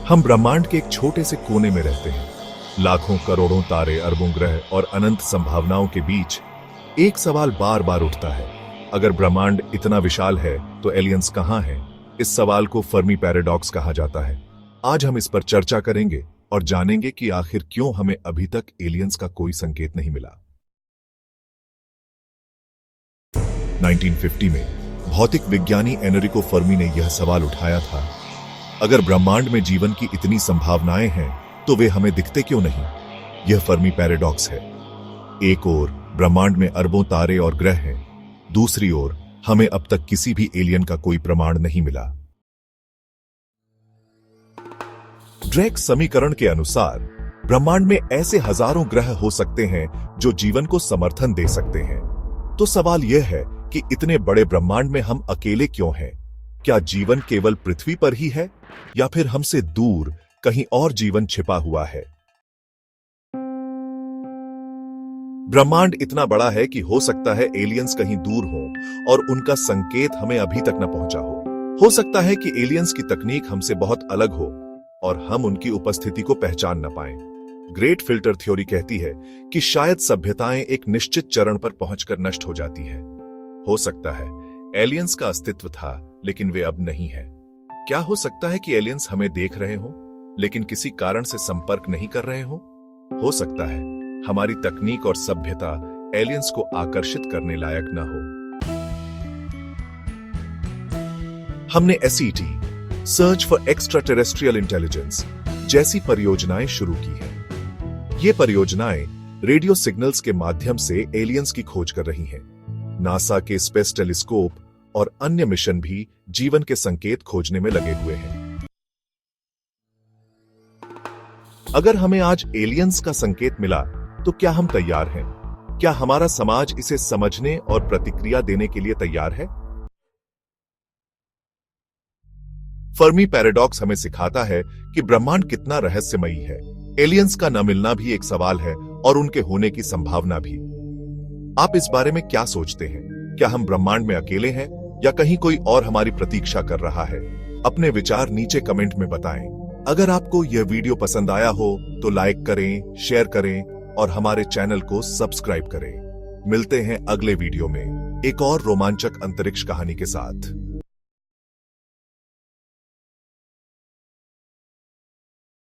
हम ब्रह्मांड के एक छोटे से कोने में रहते हैं। लाखों करोड़ों तारे, अरबों ग्रह और अनंत संभावनाओं के बीच एक सवाल बार बार उठता है, अगर ब्रह्मांड इतना विशाल है तो एलियंस कहां हैं? इस सवाल को फर्मी पैराडॉक्स कहा जाता है। आज हम इस पर चर्चा करेंगे और जानेंगे कि आखिर क्यों हमें अभी तक एलियंस का कोई संकेत नहीं मिला। 1950 में भौतिक विज्ञानी एनरिको फर्मी ने यह सवाल उठाया था, अगर ब्रह्मांड में जीवन की इतनी संभावनाएं हैं तो वे हमें दिखते क्यों नहीं? यह फर्मी पैराडॉक्स है। एक ओर ब्रह्मांड में अरबों तारे और ग्रह हैं, दूसरी ओर हमें अब तक किसी भी एलियन का कोई प्रमाण नहीं मिला। ड्रेक समीकरण के अनुसार ब्रह्मांड में ऐसे हजारों ग्रह हो सकते हैं जो जीवन को समर्थन दे सकते हैं। तो सवाल यह है कि इतने बड़े ब्रह्मांड में हम अकेले क्यों हैं? क्या जीवन केवल पृथ्वी पर ही है या फिर हमसे दूर कहीं और जीवन छिपा हुआ है? ब्रह्मांड इतना बड़ा है कि हो सकता है एलियंस कहीं दूर हों और उनका संकेत हमें अभी तक न पहुंचा हो। हो सकता है कि एलियंस की तकनीक हमसे बहुत अलग हो और हम उनकी उपस्थिति को पहचान न पाएं। ग्रेट फिल्टर थ्योरी कहती है कि शायद सभ्यताएं एक निश्चित चरण पर पहुंचकर नष्ट हो जाती है। हो सकता है एलियंस का अस्तित्व था लेकिन वे अब नहीं है। क्या हो सकता है कि एलियंस हमें देख रहे हों लेकिन किसी कारण से संपर्क नहीं कर रहे हों? हो सकता है हमारी तकनीक और सभ्यता एलियंस को आकर्षित करने लायक न हो। हमने SET, search for extra terrestrial intelligence जैसी परियोजनाएं शुरू की हैं। ये परियोजनाएं रेडियो सिग्नल्स के माध्यम से एलियंस की खोज कर रही हैं। नासा के स्पेस टेलीस्कोप और अन्य मिशन भी जीवन के संकेत खोजने में लगे हुए हैं। अगर हमें आज एलियंस का संकेत मिला तो क्या हम तैयार हैं? क्या हमारा समाज इसे समझने और प्रतिक्रिया देने के लिए तैयार है? फर्मी पैराडॉक्स हमें सिखाता है कि ब्रह्मांड कितना रहस्यमयी है। एलियंस का न मिलना भी एक सवाल है और उनके होने की संभावना भी। आप इस बारे में क्या सोचते हैं? क्या हम ब्रह्मांड में अकेले हैं या कहीं कोई और हमारी प्रतीक्षा कर रहा है? अपने विचार नीचे कमेंट में बताएं। अगर आपको यह वीडियो पसंद आया हो तो लाइक करें, शेयर करें और हमारे चैनल को सब्सक्राइब करें। मिलते हैं अगले वीडियो में एक और रोमांचक अंतरिक्ष कहानी के साथ।